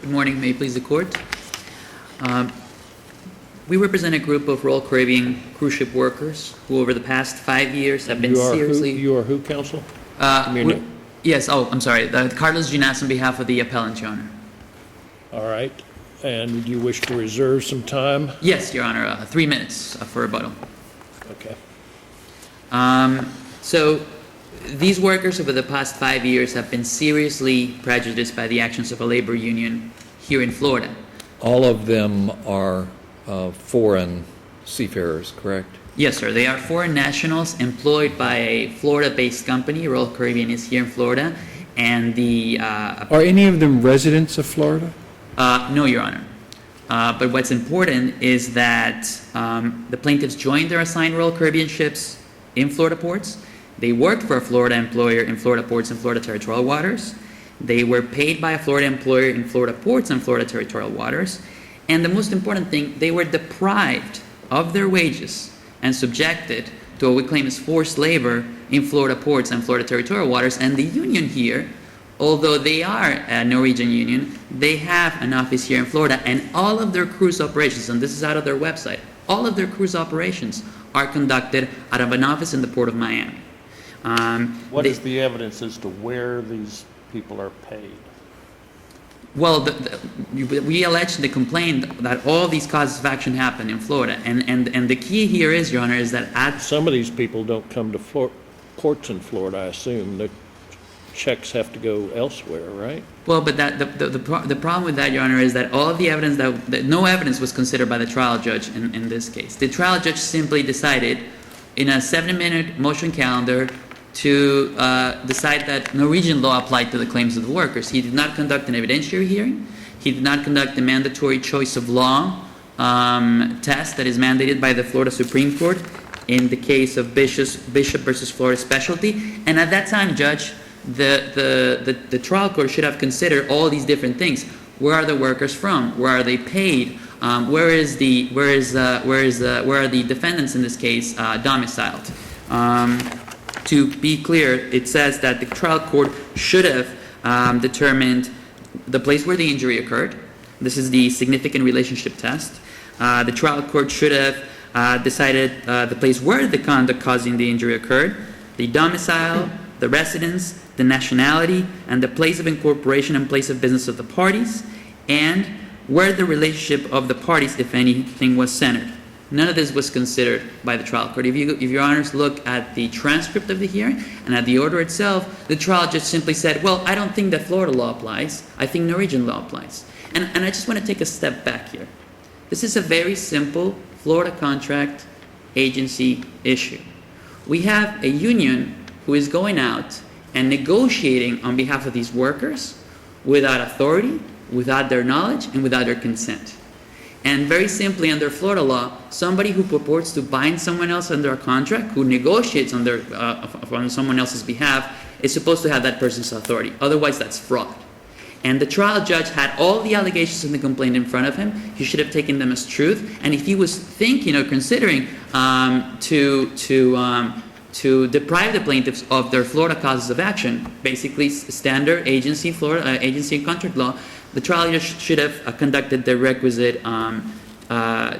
Good morning. May it please the Court. We represent a group of Royal Caribbean cruise ship workers who over the past 5 years have been seriously... You are who, counsel? Yes, I'm sorry. Carlos Ginas on behalf of the appellant, Your Honor. All right. And do you wish to reserve some time? Yes, Your Honor. 3 minutes for rebuttal. Okay. So these workers over the past 5 years have been seriously prejudiced by the actions of a labor union here in Florida. All of them are foreign seafarers, correct? Yes, sir. They are foreign nationals employed by a Florida-based company. Royal Caribbean is here in Florida. And the... Are any of them residents of Florida? No, Your Honor. But what's important is that the plaintiffs joined their assigned Royal Caribbean ships in Florida ports. They worked for a Florida employer in Florida ports and Florida territorial waters. They were paid by a Florida employer in Florida ports and Florida territorial waters. And the most important thing, they were deprived of their wages and subjected to what we claim is forced labor in Florida ports and Florida territorial waters. And the union here, although they are a Norwegian union, they have an office here in Florida, and all of their cruise operations, and this is out of their website, all of their cruise operations are conducted out of an office in the Port of Miami. What is the evidence as to where these people are paid? Well, we allege in the complaint that all these causes of action happen in Florida, and the key here is, Your Honor, is that Some of these people don't come to ports in Florida, I assume. The checks have to go elsewhere, right? Well, but the problem with that, Your Honor, is that all of the evidence that no evidence was considered by the trial judge in this case. The trial judge simply decided in a 7-minute motion calendar to decide that Norwegian law applied to the claims of the workers. He did not conduct an evidentiary hearing. He did not conduct the mandatory choice of law test that is mandated by the Florida Supreme Court in the case of Bishop versus Florida Specialty. And at that time, Judge, the trial court should have considered all these different things. Where are the workers from? Where are they paid? Where are the defendants in this case domiciled? To be clear, it says that the trial court should have determined the place where the injury occurred. This is the significant relationship test. The trial court should have decided the place where the conduct causing the injury occurred, the domicile, the residence, the nationality, and the place of incorporation and place of business of the parties, and where the relationship of the parties, if anything, was centered. None of this was considered by the trial court. If your honors look at the transcript of the hearing and at the order itself, the trial judge simply said, well, I don't think that Florida law applies. I think Norwegian law applies. And I just want to take a step back here. This is a very simple Florida contract agency issue. We have a union who is going out and negotiating on behalf of these workers without authority, without their knowledge, and without their consent. And very simply, under Florida law, somebody who purports to bind someone else under a contract, who negotiates on someone else's behalf, is supposed to have that person's authority. Otherwise, that's fraud. And the trial judge had all the allegations in the complaint in front of him. He should have taken them as truth. And if he was thinking or considering to deprive the plaintiffs of their Florida causes of action, basically standard agency and contract law, the trial judge should have conducted the requisite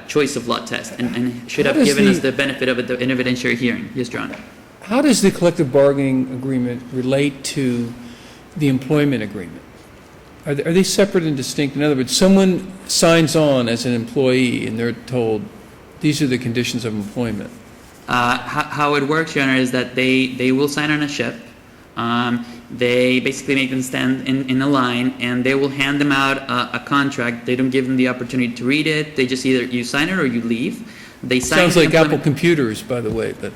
choice of law test and should have given us the benefit of an evidentiary hearing. Yes, Your Honor. How does the collective bargaining agreement relate to the employment agreement? Are they separate and distinct? In other words, someone signs on as an employee and they're told these are the conditions of employment. How it works, Your Honor, is that they will sign on a ship. They basically make them stand in a line, and they will hand them out a contract. They don't give them the opportunity to read it. They just either you sign it or you leave. They sign. Sounds like Apple computers, by the way. But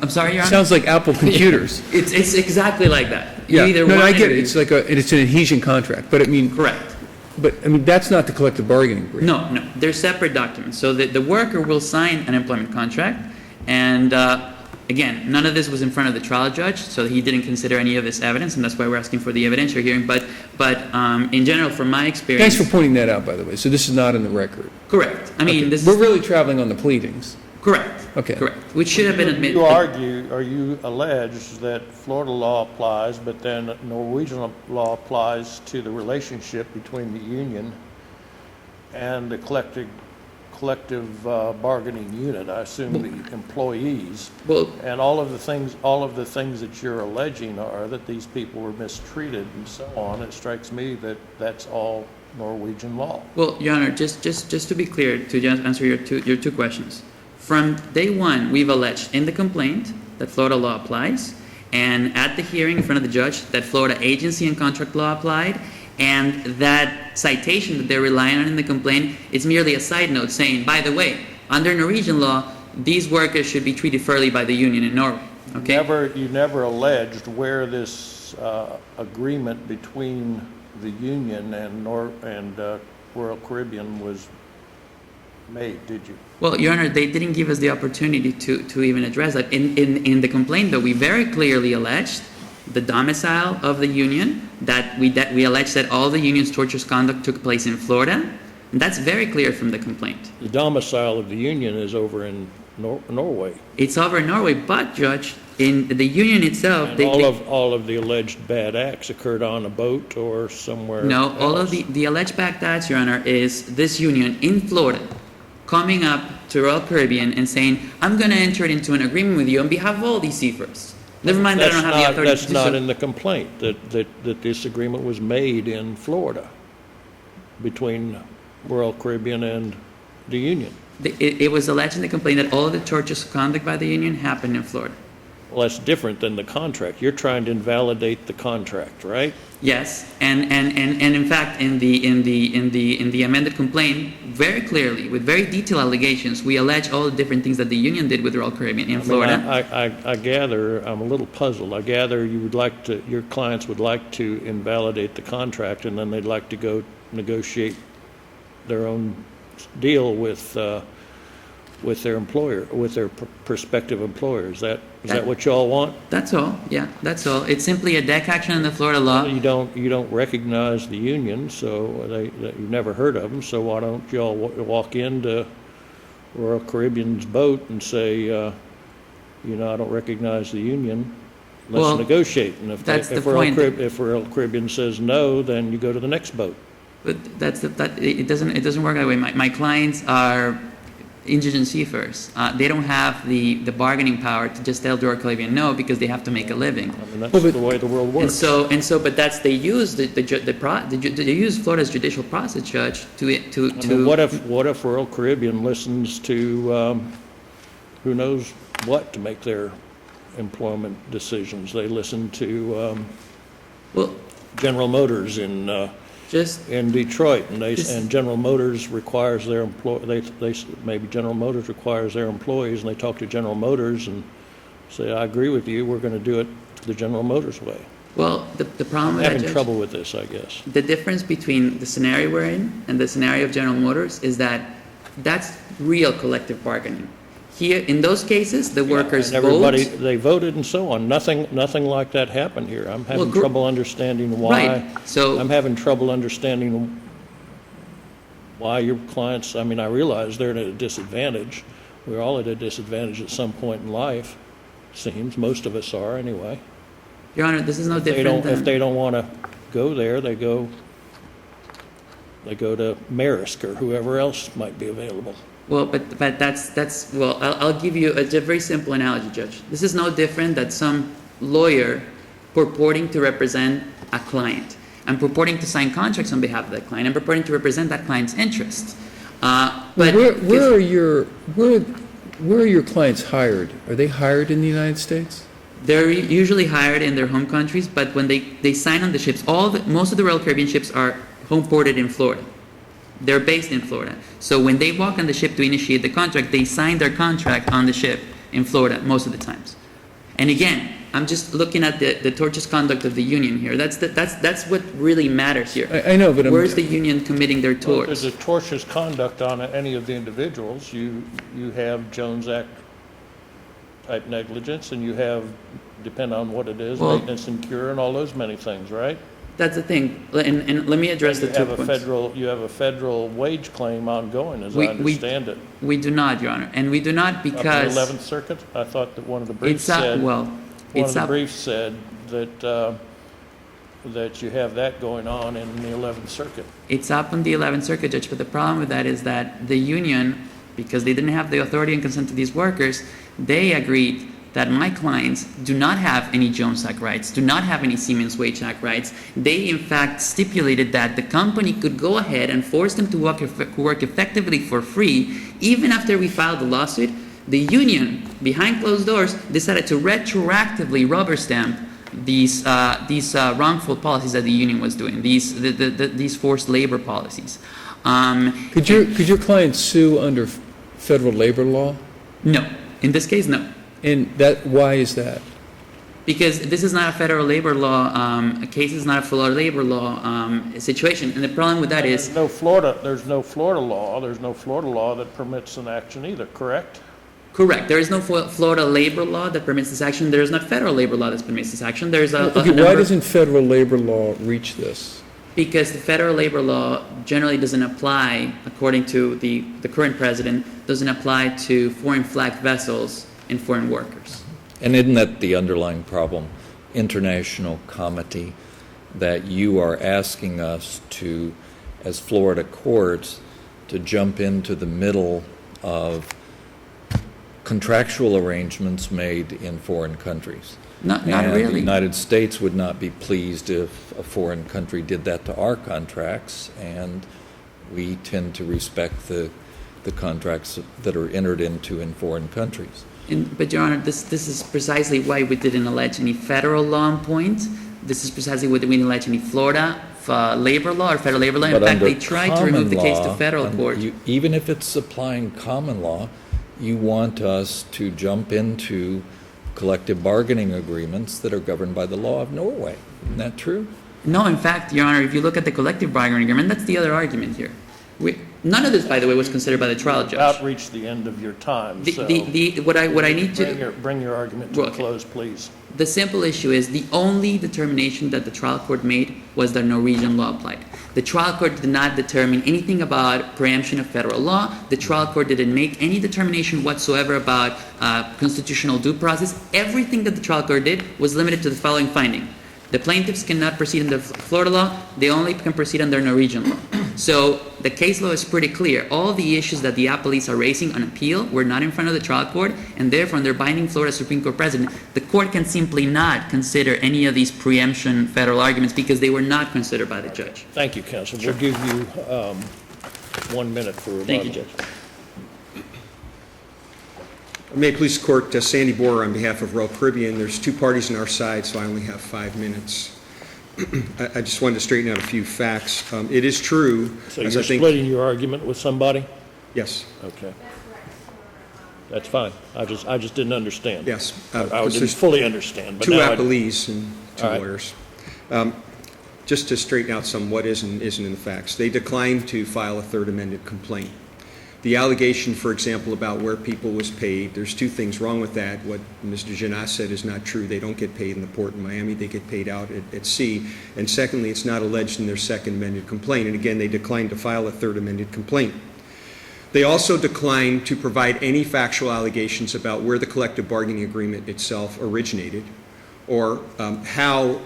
I'm sorry, Your Honor. Sounds like Apple computers. It's exactly like that. Yeah. No, I get it. It's like it's an adhesion contract, but I mean. Correct. But I mean that's not the collective bargaining agreement. No, they're separate documents. So the worker will sign an employment contract, and again, none of this was in front of the trial judge, so he didn't consider any of this evidence, and that's why we're asking for the evidentiary hearing. But in general, from my experience... Thanks for pointing that out, by the way. So this is not in the record. Correct. I mean, okay. We're really traveling on the pleadings. Correct. Okay. Correct. Which should have been admitted. You argue, or you allege that Florida law applies, but then Norwegian law applies to the relationship between the union and the collective bargaining unit, I assume the employees. Well, And all of the things that you're alleging are that these people were mistreated and so on. It strikes me that that's all Norwegian law. Well, Your Honor, just to be clear, to just answer your two questions. From day one, we've alleged in the complaint that Florida law applies, and at the hearing in front of the judge that Florida agency and contract law applied, and that citation that they're relying on in the complaint is merely a side note saying, by the way, under Norwegian law, these workers should be treated fairly by the union in Norway. Okay? You never alleged where this agreement between the union and Royal Caribbean was made, did you? Well, Your Honor, they didn't give us the opportunity to even address that. In the complaint, though, we very clearly alleged the domicile of the union, that we alleged that all the union's torturous conduct took place in Florida, and that's very clear from the complaint. The domicile of the union is over in Norway. It's over in Norway, but, Judge, in the union itself, And all of the alleged bad acts occurred on a boat or somewhere No, all of else. the alleged bad acts, Your Honor, is this union in Florida coming up to Royal Caribbean and saying, I'm going to enter into an agreement with you on behalf of all these seafarers. Never mind that I don't have the authority to That's do not so. in the complaint, that this agreement was made in Florida between Royal Caribbean and the union. It was alleged in the complaint that all of the torturous conduct by the union happened in Florida. Well, that's different than the contract. You're trying to invalidate the contract, right? Yes, and in fact, in the amended complaint, very clearly, with very detailed allegations, we allege all the different things that the union did with Royal Caribbean in Florida. I gather, I'm a little puzzled. I gather your clients would like to invalidate the contract, and then they'd like to go negotiate their own deal with their employer, with their prospective employer. Is that what you all want? That's all. Yeah, that's all. It's simply a deck action in the Florida law. You don't recognize the union, so you've never heard of them. So why don't you all walk into Royal Caribbean's boat and say, I don't recognize the union. Let's Well, negotiate. And if Royal Caribbean says no, then you go to the next boat. But it doesn't work that way. My clients are indigent seafarers. They don't have the bargaining power to just tell Royal Caribbean no because they have to make a living. I mean, that's the way the world works. But they use they use Florida's judicial process, Judge, to. I mean, what if Royal Caribbean listens to who knows what to make their employment decisions? They listen to Well, General Motors in Detroit, and General Motors requires their maybe General Motors requires their employees, and they talk to General Motors and say, I agree with you, we're going to do it the General Motors way. Well, the problem I'm with that, having Judge, trouble with this, I guess. the difference between the scenario we're in and the scenario of General Motors is that that's real collective bargaining. Here, in those cases, the workers And everybody, vote. they voted and so on. Nothing like that happened here. I'm having Well, trouble understanding why. Right. So I'm having trouble understanding why your clients, I mean, I realize they're at a disadvantage. We're all at a disadvantage at some point in life, seems. Most of us are, anyway. Your Honor, this is no If different than. they don't want to go there, they go to Maersk or whoever else might be available. Well, but that's well, I'll give you a very simple analogy, Judge. This is no different than some lawyer purporting to represent a client and purporting to sign contracts on behalf of that client and purporting to represent that client's interests. But Where are your clients hired? Are they hired in the United States? they're usually hired in their home countries, but when they sign on the ships, most of the Royal Caribbean ships are home ported in Florida. They're based in Florida. So when they walk on the ship to initiate the contract, they sign their contract on the ship in Florida most of the times. And again, I'm just looking at the tortious conduct of the union here. That's what really matters here. I know, but Where's the union committing their Well, if torts? there's a tortious conduct on any of the individuals, you have Jones Act type negligence, and you have, depending on what it is, Well- maintenance and cure and all those many things, right? That's the thing, and let me address the You 2 have a points. you have a federal wage claim ongoing, as I We- understand it. We do not, Your Honor, and we do not Up in the because 11th Circuit? I thought that one of the briefs it's up, said, well, one of it's the up, briefs said that, that you have that going on in the 11th Circuit. it's up on the 11th Circuit, Judge, but the problem with that is that the union, because they didn't have the authority and consent to these workers, they agreed that my clients do not have any Jones Act rights, do not have any Siemens Wage Act rights. They, in fact, stipulated that the company could go ahead and force them to work effectively for free. Even after we filed the lawsuit, the union, behind closed doors, decided to retroactively rubber stamp these wrongful policies that the union was doing, these forced labor policies. Could your client sue under federal labor law? No. In this case, no. And why is that? Because this is not a federal labor law case, it's not a Florida labor law situation. And the problem with that is, There's no Florida law that permits an action either, correct? correct, there is no Florida labor law that permits this action. There is no federal labor law that permits this action. There's a Okay, why doesn't federal labor law reach this? Because the federal labor law generally doesn't apply, according to the current president, doesn't apply to foreign flagged vessels and foreign workers. And isn't that the underlying problem, international comity, that you are asking us to, as Florida courts, to jump into the middle of contractual arrangements made in foreign countries? Not And really. the United States would not be pleased if a foreign country did that to our contracts, and we tend to respect the contracts that are entered into in foreign countries. But Your Honor, this is precisely why we didn't allege any federal law on point. This is precisely why we didn't allege any Florida labor law or federal labor law. In But fact, under they tried to remove the common case to law, federal court. Even if it's applying common law, you want us to jump into collective bargaining agreements that are governed by the law of Norway. Isn't that true? No, in fact, Your Honor, if you look at the collective bargaining agreement, that's the other argument here. None of this, by the way, was considered by the trial judge. About reached the end of your time, so What I need to... bring your argument to a Okay. close, please. The simple issue is the only determination that the trial court made was that Norwegian law applied. The trial court did not determine anything about preemption of federal law. The trial court didn't make any determination whatsoever about constitutional due process. Everything that the trial court did was limited to the following finding. The plaintiffs cannot proceed under Florida law. They only can proceed under Norwegian law. So the case law is pretty clear. All the issues that the appellees are raising on appeal were not in front of the trial court, and therefore, under binding Florida Supreme Court precedent, the court can simply not consider any of these preemption federal arguments because they were not considered by the judge. Thank you, counsel. We'll give you 1 minute for rebuttal. Thank you, Judge. May it please the Court, Sandy Borer on behalf of Royal Caribbean. There's two parties on our side, so I only have 5 minutes. I just wanted to straighten out a few facts. It is true, So as you're I think... splitting your argument with somebody? Yes, Okay. That's fine. I just didn't understand. yes. I Because didn't there's fully understand, but two now I... appellees and two All right. lawyers. Just to straighten out some what is and isn't in the facts. They declined to file a third amended complaint. The allegation, for example, about where people was paid, there's two things wrong with that. What Mr. Janot said is not true. They don't get paid in the port in Miami. They get paid out at sea. And secondly, it's not alleged in their second amended complaint. And again, they declined to file a third amended complaint. They also declined to provide any factual allegations about where the collective bargaining agreement itself originated, or how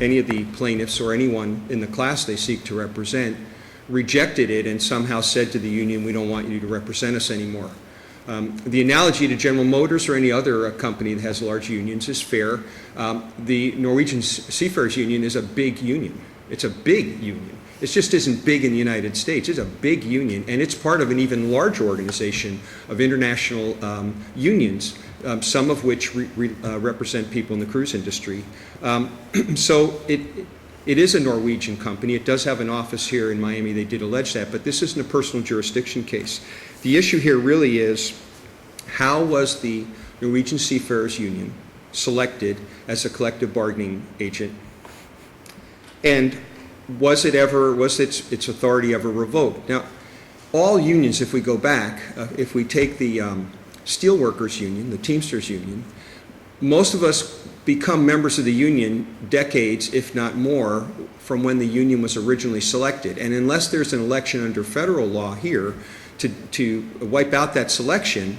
any of the plaintiffs or anyone in the class they seek to represent rejected it and somehow said to the union, we don't want you to represent us anymore. The analogy to General Motors or any other company that has large unions is fair. The Norwegian Seafarers Union is a big union. It's a big union. It just isn't big in the United States. It's a big union, and it's part of an even larger organization of international unions, some of which represent people in the cruise industry. So it is a Norwegian company. It does have an office here in Miami. They did allege that, but this isn't a personal jurisdiction case. The issue here really is, how was the Norwegian Seafarers Union selected as a collective bargaining agent, and was its authority ever revoked? Now, all unions, if we go back, if we take the Steelworkers Union, the Teamsters Union, most of us become members of the union decades, if not more, from when the union was originally selected. And unless there's an election under federal law here to wipe out that selection,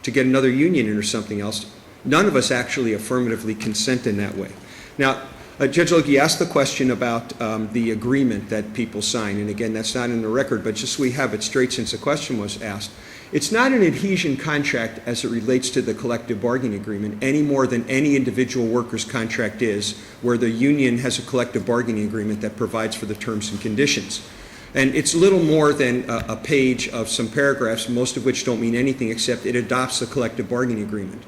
to get another union in or something else, none of us actually affirmatively consent in that way. Now, Judge Logie asked the question about the agreement that people sign, and again, that's not in the record, but just so we have it straight since the question was asked. It's not an adhesion contract as it relates to the collective bargaining agreement any more than any individual worker's contract is, where the union has a collective bargaining agreement that provides for the terms and conditions. And it's little more than a page of some paragraphs, most of which don't mean anything except it adopts the collective bargaining agreement.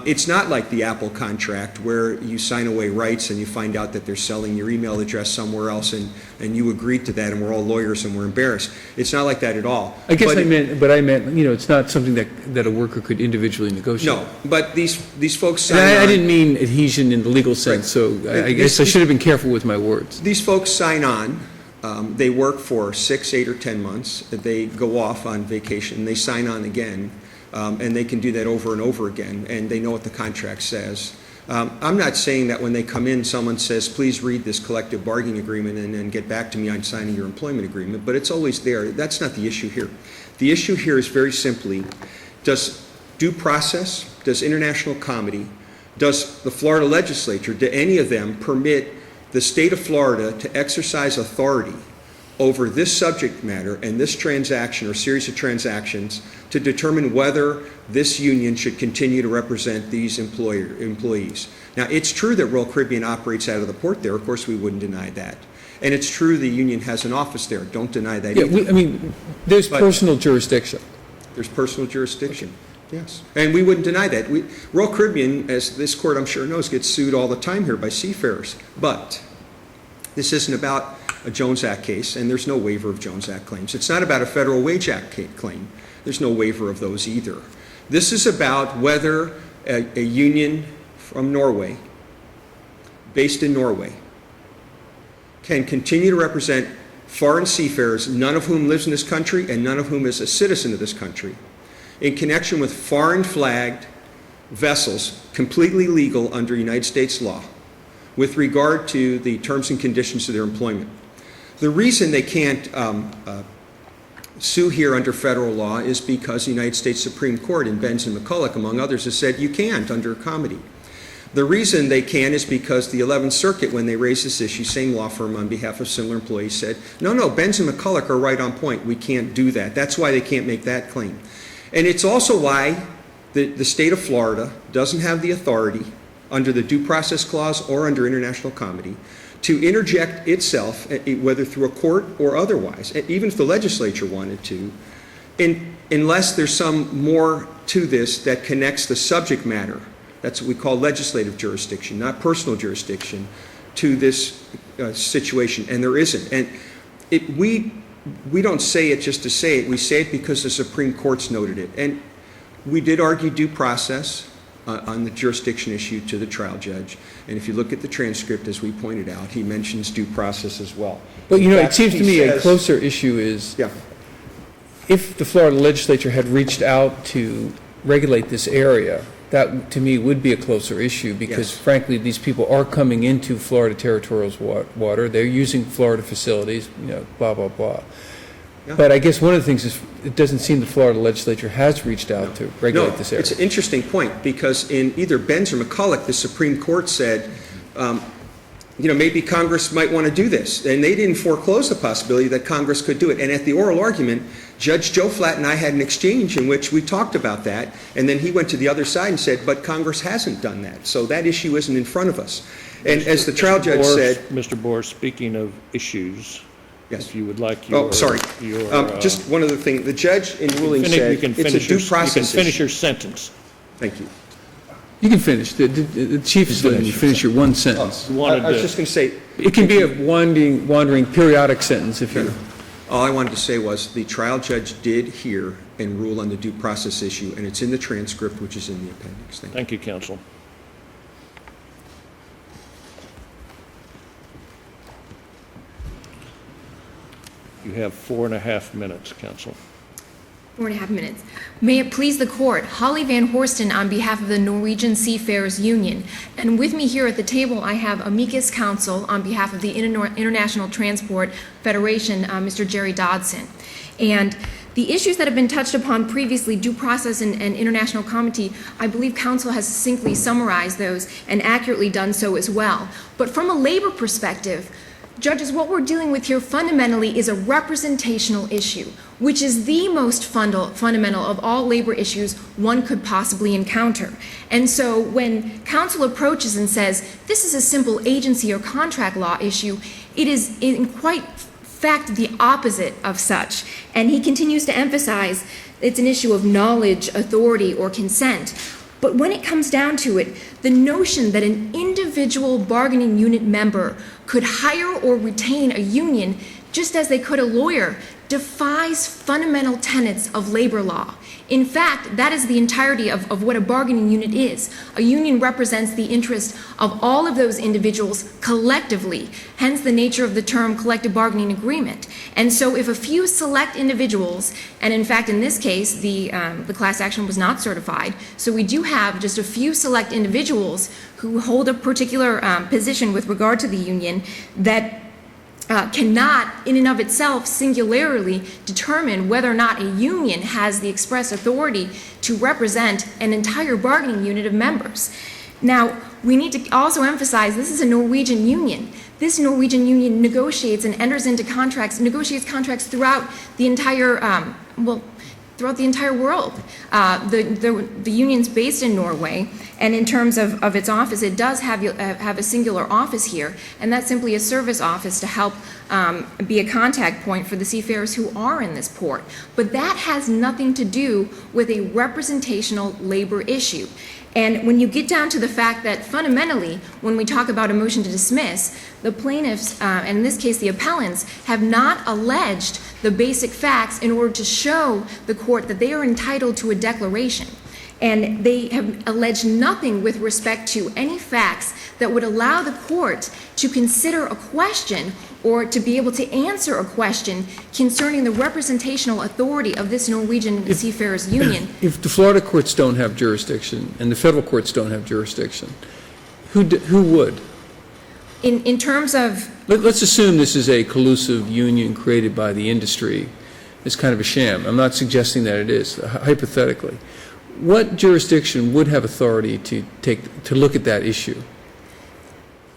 It's not like the Apple contract where you sign away rights and you find out that they're selling your email address somewhere else and you agreed to that and we're all lawyers and we're embarrassed. It's not like that at all. I guess I meant, it's not something that a worker could individually negotiate. No, but these folks sign And I on. didn't mean adhesion in the legal sense, so I guess I should have been careful with my words. These folks sign on. They work for 6, 8, or 10 months. They go off on vacation. They sign on again. And they can do that over and over again, and they know what the contract says. I'm not saying that when they come in, someone says, please read this collective bargaining agreement and then get back to me on signing your employment agreement, but it's always there. That's not the issue here. The issue here is very simply, does due process, does international comedy, does the Florida legislature, do any of them permit the state of Florida to exercise authority over this subject matter and this transaction or series of transactions to determine whether this union should continue to represent these employees. Now, it's true that Royal Caribbean operates out of the port there. Of course, we wouldn't deny that. And it's true the union has an office there. Don't deny that either. There's But- personal jurisdiction. There's personal jurisdiction. Yes. And we wouldn't deny that. Royal Caribbean, as this court I'm sure knows, gets sued all the time here by seafarers. But this isn't about a Jones Act case, and there's no waiver of Jones Act claims. It's not about a Federal Wage Act claim. There's no waiver of those either. This is about whether a union from Norway, based in Norway, can continue to represent foreign seafarers, none of whom lives in this country and none of whom is a citizen of this country, in connection with foreign flagged vessels, completely legal under United States law, with regard to the terms and conditions of their employment. The reason they can't sue here under federal law is because the United States Supreme Court in Benz and McCulloch, among others, has said you can't under comedy. The reason they can is because the 11th Circuit, when they raised this issue, same law firm on behalf of similar employees, said, no, Benz and McCulloch are right on point. We can't do that. That's why they can't make that claim. And it's also why the state of Florida doesn't have the authority under the Due Process Clause or under international comedy to interject itself, whether through a court or otherwise, even if the legislature wanted to, unless there's some more to this that connects the subject matter, that's what we call legislative jurisdiction, not personal jurisdiction, to this situation, and there isn't. And we don't say it just to say it, we say it because the Supreme Court's noted it. And we did argue due process on the jurisdiction issue to the trial judge. And if you look at the transcript, as we pointed out, he mentions due process as well. But, In it fact, seems to he me a says- closer issue is Yeah. if the Florida legislature had reached out to regulate this area, that to me would be a closer issue because, Yes. frankly, these people are coming into Florida territorial water. They're using Florida facilities, blah, blah, blah. Yeah. But I guess one of the things is it doesn't seem the Florida legislature has reached out to regulate this area. It's an interesting point because in either Benz or McCulloch, the Supreme Court said, maybe Congress might want to do this. And they didn't foreclose the possibility that Congress could do it. And at the oral argument, Judge Joe Flatt and I had an exchange in which we talked about that. And then he went to the other side and said, but Congress hasn't done that. So that issue isn't in front of us. And as the trial judge said. Mr. Bohr, speaking of issues, Yes. if you would like your... Oh, sorry. Just one other thing. The judge in ruling said it's a due process You can finish issue. your sentence. Thank you. You can finish. The chief is letting you finish your one sentence. You wanted I was to- just going to say, It can be a wandering periodic sentence if you... all I wanted to say was the trial judge did hear and rule on the due process issue, and it's in the transcript, which is in the appendix. Thank you. Thank you, counsel. You have 4.5 minutes, counsel. 4.5 minutes. May it please the court, Holly Van Horsten on behalf of the Norwegian Seafarers Union. And with me here at the table, I have amicus counsel on behalf of the International Transport Federation, Mr. Jerry Dodson. And the issues that have been touched upon previously, due process and international comity, I believe counsel has succinctly summarized those and accurately done so as well. But from a labor perspective, judges, what we're dealing with here fundamentally is a representational issue, which is the most fundamental of all labor issues one could possibly encounter. And so when counsel approaches and says, this is a simple agency or contract law issue, it is in quite fact the opposite of such. And he continues to emphasize it's an issue of knowledge, authority, or consent. But when it comes down to it, the notion that an individual bargaining unit member could hire or retain a union just as they could a lawyer defies fundamental tenets of labor law. In fact, that is the entirety of what a bargaining unit is. A union represents the interest of all of those individuals collectively, hence the nature of the term collective bargaining agreement. And so if a few select individuals, and in fact in this case the class action was not certified, so we do have just a few select individuals who hold a particular position with regard to the union that cannot, in and of itself, singularly determine whether or not a union has the express authority to represent an entire bargaining unit of members. Now, we need to also emphasize this is a Norwegian union. This Norwegian union negotiates and enters into contracts, negotiates contracts throughout the entire, throughout the entire world. The union's based in Norway, and in terms of its office, it does have a singular office here, and that's simply a service office to help be a contact point for the seafarers who are in this port. But that has nothing to do with a representational labor issue. And when you get down to the fact that fundamentally, when we talk about a motion to dismiss, the plaintiffs, and in this case the appellants, have not alleged the basic facts in order to show the court that they are entitled to a declaration. And they have alleged nothing with respect to any facts that would allow the court to consider a question or to be able to answer a question concerning the representational authority of this Norwegian Seafarers Union. If the Florida courts don't have jurisdiction and the federal courts don't have jurisdiction, who would? In terms of... Let's assume this is a collusive union created by the industry. It's kind of a sham. I'm not suggesting that it is, hypothetically. What jurisdiction would have authority to look at that issue?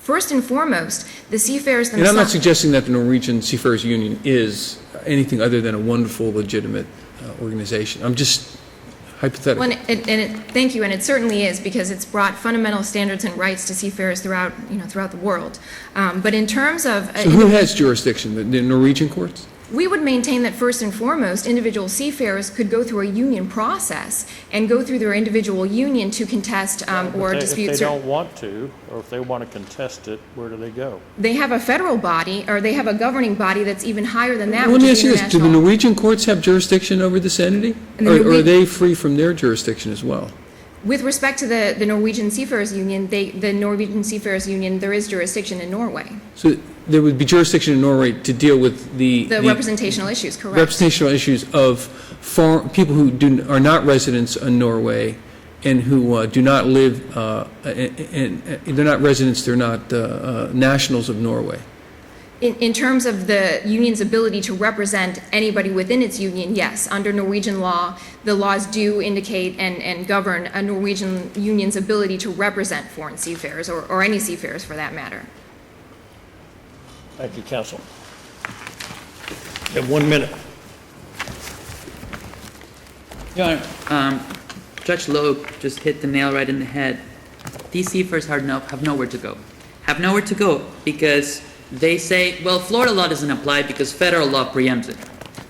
First and foremost, the seafarers themselves... And I'm not suggesting that the Norwegian Seafarers Union is anything other than a wonderful, legitimate organization. I'm just hypothetical. Well, thank you, and it certainly is, because it's brought fundamental standards and rights to seafarers throughout the world. But in terms of... So who has jurisdiction? The Norwegian courts? We would maintain that first and foremost, individual seafarers could go through a union process and go through their individual union to contest or dispute. If they don't want to, or if they want to contest it, where do they go? They have a federal body, or they have a governing body that's even higher than that. Let me ask you this: do the Norwegian courts have jurisdiction over this entity, or are they free from their jurisdiction as well? With respect to the Norwegian Seafarers Union, the Norwegian Seafarers Union, there is jurisdiction in Norway. So there would be jurisdiction in Norway to deal with the representational issues, correct? Representational issues of people who are not residents in Norway and who do not live, and they're not residents, they're not nationals of Norway. In terms of the union's ability to represent anybody within its union, yes. Under Norwegian law, the laws do indicate and govern a Norwegian union's ability to represent foreign seafarers, or any seafarers for that matter. Thank you, counsel. You have 1 minute. Your Honor, Judge Loeb just hit the nail right in the head. These seafarers have nowhere to go. Have nowhere to go because they say, well, Florida law doesn't apply because federal law preempts it.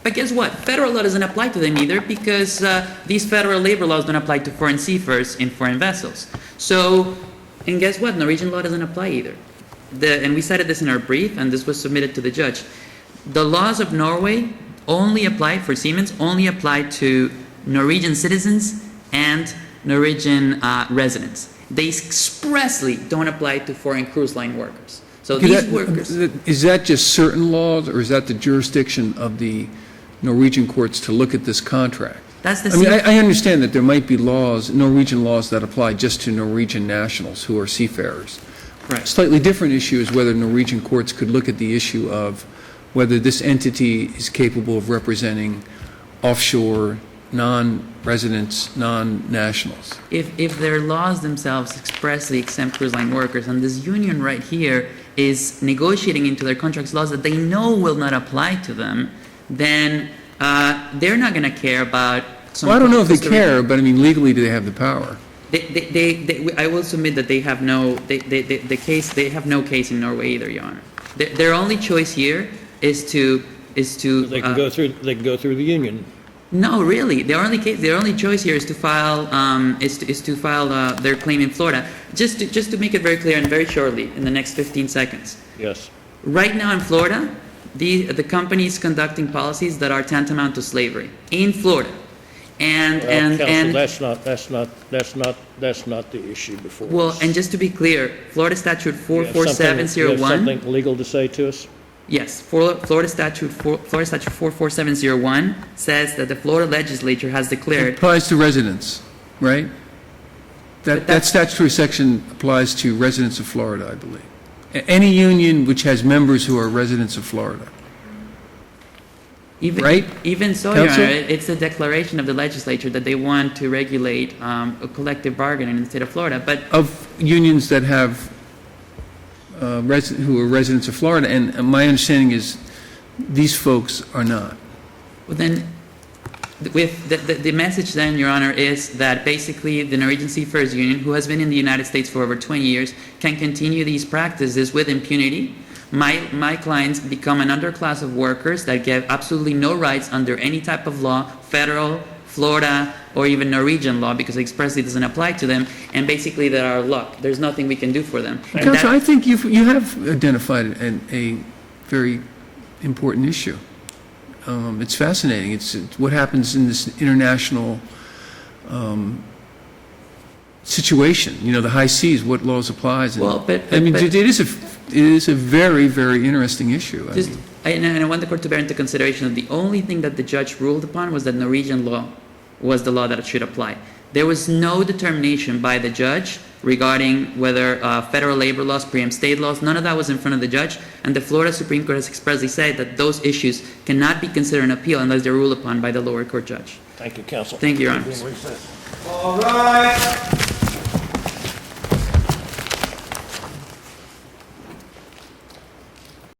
But guess what? Federal law doesn't apply to them either because these federal labor laws don't apply to foreign seafarers in foreign vessels. So, and guess what? Norwegian law doesn't apply either. And we cited this in our brief, and this was submitted to the judge. The laws of Norway only apply, for seamen, only apply to Norwegian citizens and Norwegian residents. They expressly don't apply to foreign cruise line workers. So these workers... Is that just certain laws, or is that the jurisdiction of the Norwegian courts to look at this contract. That's the I mean, sea- I understand that there might be laws, Norwegian laws, that apply just to Norwegian nationals who are seafarers. Right. Slightly different issue is whether Norwegian courts could look at the issue of whether this entity is capable of representing offshore, non-residents, non-nationals. If their laws themselves expressly exempt cruise line workers, and this union right here is negotiating into their contracts laws that they know will not apply to them, then they're not going to care about some... Well, I don't know if they Costa Rican- care, but I mean, legally, do they have the power? I will submit that they have no, they have no case in Norway either, Your Honor. Their only choice here is to... They can go through the union. No, really. Their only choice here is to file, their claim in Florida. Just to make it very clear and very shortly, in the next 15 seconds. Yes. Right now in Florida, the company is conducting policies that are tantamount to slavery in Florida, Counsel, that's not the issue before us. well, and just to be clear, Florida Statute You have something 44701. legal to say to us? Yes, Florida Statute 44701 says that the Florida legislature has It declared. applies to residents, right? But That statutory section applies to residents of Florida, I believe. Any union which has members who are residents of Florida. Right? Even so, Your Counsel? Honor, it's a declaration of the legislature that they want to regulate a collective bargaining in the state of Florida. But Of unions that have, who are residents of Florida, and my understanding is these folks are not. then, with the message then, Your Honor, is that basically the Norwegian Seafarers Union, who has been in the United States for over 20 years, can continue these practices with impunity. My clients become an underclass of workers that get absolutely no rights under any type of law, federal, Florida, or even Norwegian law, because it expressly doesn't apply to them, and basically they're our luck. There's nothing we can do for them. And Counsel, that- I think you have identified a very important issue. It's fascinating. It's what happens in this international situation. You know, the high seas, what laws applies. And, Well, but- I mean, but- it is a very, very interesting issue. I Just, mean, and I want the court to bear into consideration that the only thing that the judge ruled upon was that Norwegian law was the law that should apply. There was no determination by the judge regarding whether federal labor laws preempt state laws. None of that was in front of the judge, and the Florida Supreme Court has expressly said that those issues cannot be considered an appeal unless they're ruled upon by the lower court judge. Thank you, counsel. Thank you, Your Honor. We'll recess. All right.